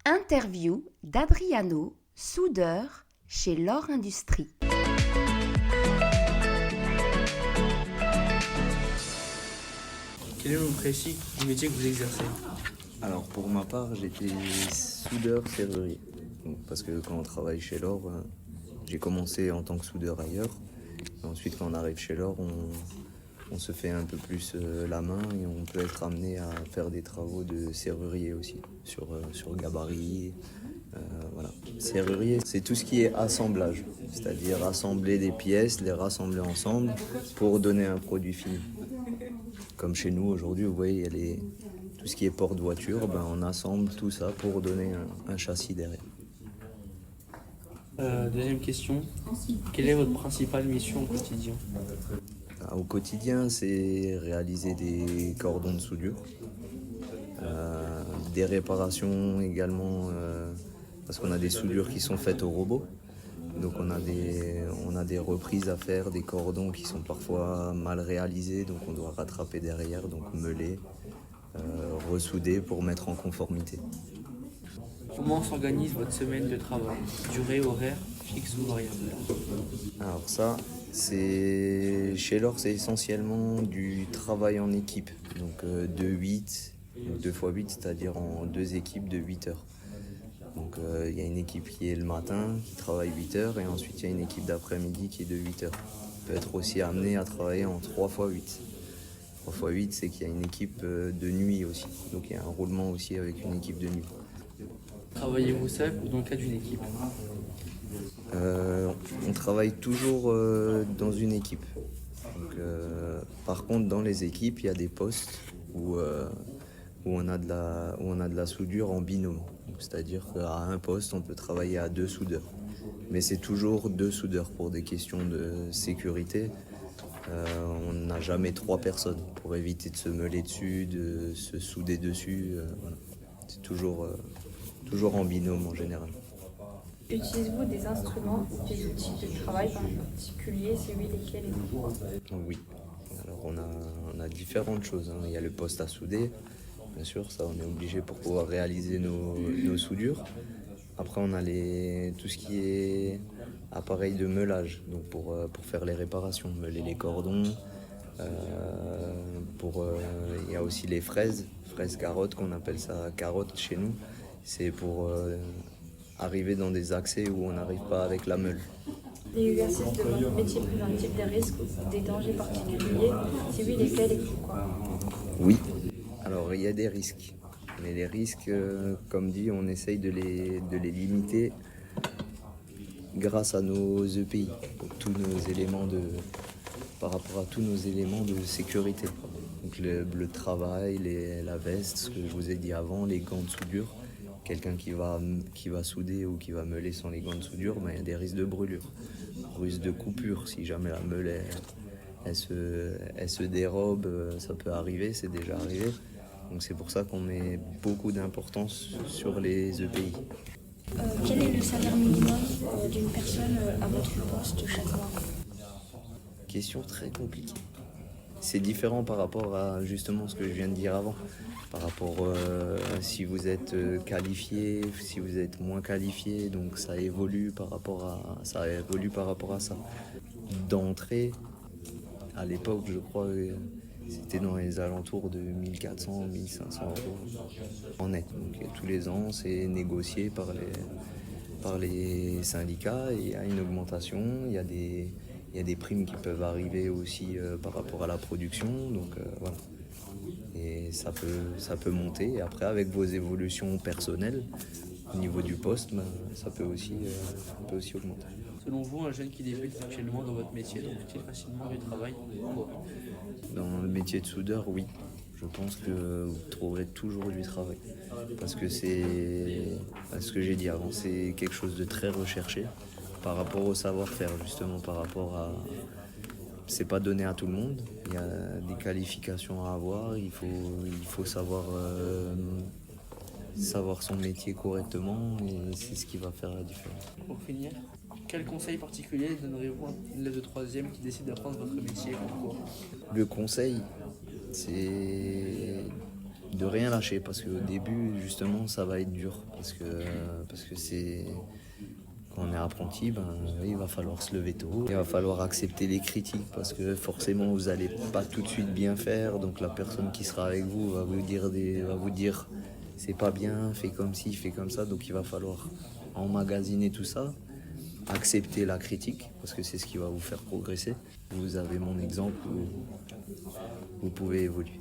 Interview d'Adriano, soudeur chez L'Or Industrie. Quel est le nom précis du métier que vous exercez? Alors pour ma part, j'étais soudeur serrurier. Donc, parce que quand on travaille chez L'Or, j'ai commencé en tant que soudeur ailleurs. Et ensuite, quand on arrive chez L'Or, on se fait un peu plus la main et on peut être amené à faire des travaux de serrurier aussi, sur gabarit. Voilà. Serrurier, c'est tout ce qui est assemblage, c'est-à-dire assembler des pièces, les rassembler ensemble pour donner un produit fini. Comme chez nous aujourd'hui, vous voyez, il y a tout ce qui est porte-voiture, on assemble tout ça pour donner un châssis derrière. Deuxième question, quelle est votre principale mission au quotidien? Au quotidien, c'est réaliser des cordons de soudure, des réparations également, parce qu'on a des soudures qui sont faites au robot. Donc on a des reprises à faire, des cordons qui sont parfois mal réalisés, donc on doit rattraper derrière, donc meuler, ressouder pour mettre en conformité. Comment s'organise votre semaine de travail? Durée, horaire, fixe ou variable? Alors ça, chez L'Or, c'est essentiellement du travail en équipe, donc de 8, 2 x 8, c'est-à-dire en 2 équipes de 8 heures. Donc il y a une équipe qui est le matin, qui travaille 8 heures, et ensuite il y a une équipe d'après-midi qui est de 8 heures. On peut être aussi amené à travailler en 3 x 8. 3 x 8, c'est qu'il y a une équipe de nuit aussi, donc il y a un roulement aussi avec une équipe de nuit. Travaillez-vous seul ou dans le cadre d'une équipe? On travaille toujours dans une équipe. Donc, par contre, dans les équipes, il y a des postes où on a de la soudure en binôme. C'est-à-dire qu'à un poste, on peut travailler à 2 soudeurs. Mais c'est toujours 2 soudeurs pour des questions de sécurité. On n'a jamais 3 personnes pour éviter de se meuler dessus, de se souder dessus. Voilà. C'est toujours en binôme en général. Utilisez-vous des instruments ou des outils de travail particuliers? Si oui, lesquels et pourquoi? Oui. Alors on a différentes choses. Il y a le poste à souder, bien sûr, ça on est obligé pour pouvoir réaliser nos soudures. Après on a tout ce qui est appareil de meulage, donc pour faire les réparations, meuler les cordons. Il y a aussi les fraises carottes, qu'on appelle ça carottes chez nous. C'est pour arriver dans des accès où on n'arrive pas avec la meule. L'exercice de votre métier présente-t-il des risques ou des dangers particuliers? Si oui, lesquels et pourquoi? Oui, alors il y a des risques. Mais les risques, comme dit, on essaye de les limiter grâce à nos EPI, par rapport à tous nos éléments de sécurité. Donc le travail, la veste, ce que je vous ai dit avant, les gants de soudure. Quelqu'un qui va souder ou qui va meuler sans les gants de soudure, il y a des risques de brûlure, risques de coupure. Si jamais la meule elle se dérobe, ça peut arriver, c'est déjà arrivé. Donc c'est pour ça qu'on met beaucoup d'importance sur les EPI. Quel est le salaire minimum d'une personne à votre poste chaque mois? Question très compliquée. C'est différent par rapport à justement ce que je viens de dire avant. Par rapport à si vous êtes qualifié, si vous êtes moins qualifié, donc ça évolue par rapport à ça. D'entrée, à l'époque, je crois, c'était dans les alentours de 1400, 1500 euros en net. Donc tous les ans, c'est négocié par les syndicats et il y a une augmentation, il y a des primes qui peuvent arriver aussi par rapport à la production, donc voilà. Et ça peut monter. Et après, avec vos évolutions personnelles, au niveau du poste, ça peut aussi augmenter. Selon vous, un jeune qui débute actuellement dans votre métier trouve-t-il facilement du travail? Pourquoi? Dans le métier de soudeur, oui. Je pense que vous trouverez toujours du travail. Parce que c'est ce que j'ai dit avant, c'est quelque chose de très recherché par rapport au savoir-faire, justement, par rapport à... C'est pas donné à tout le monde, il y a des qualifications à avoir, il faut savoir son métier correctement et c'est ce qui va faire la différence. Pour finir, quel conseil particulier donneriez-vous à un élève de 3e qui décide d'apprendre votre métier? Pourquoi? Le conseil, c'est de rien lâcher, parce qu'au début, justement, ça va être dur, parce que c'est... Quand on est apprenti, il va falloir se lever tôt, il va falloir accepter les critiques, parce que forcément, vous n'allez pas tout de suite bien faire, donc la personne qui sera avec vous va vous dire c'est pas bien, fais comme ci, fais comme ça, donc il va falloir emmagasiner tout ça, accepter la critique, parce que c'est ce qui va vous faire progresser. Vous avez mon exemple, vous pouvez évoluer.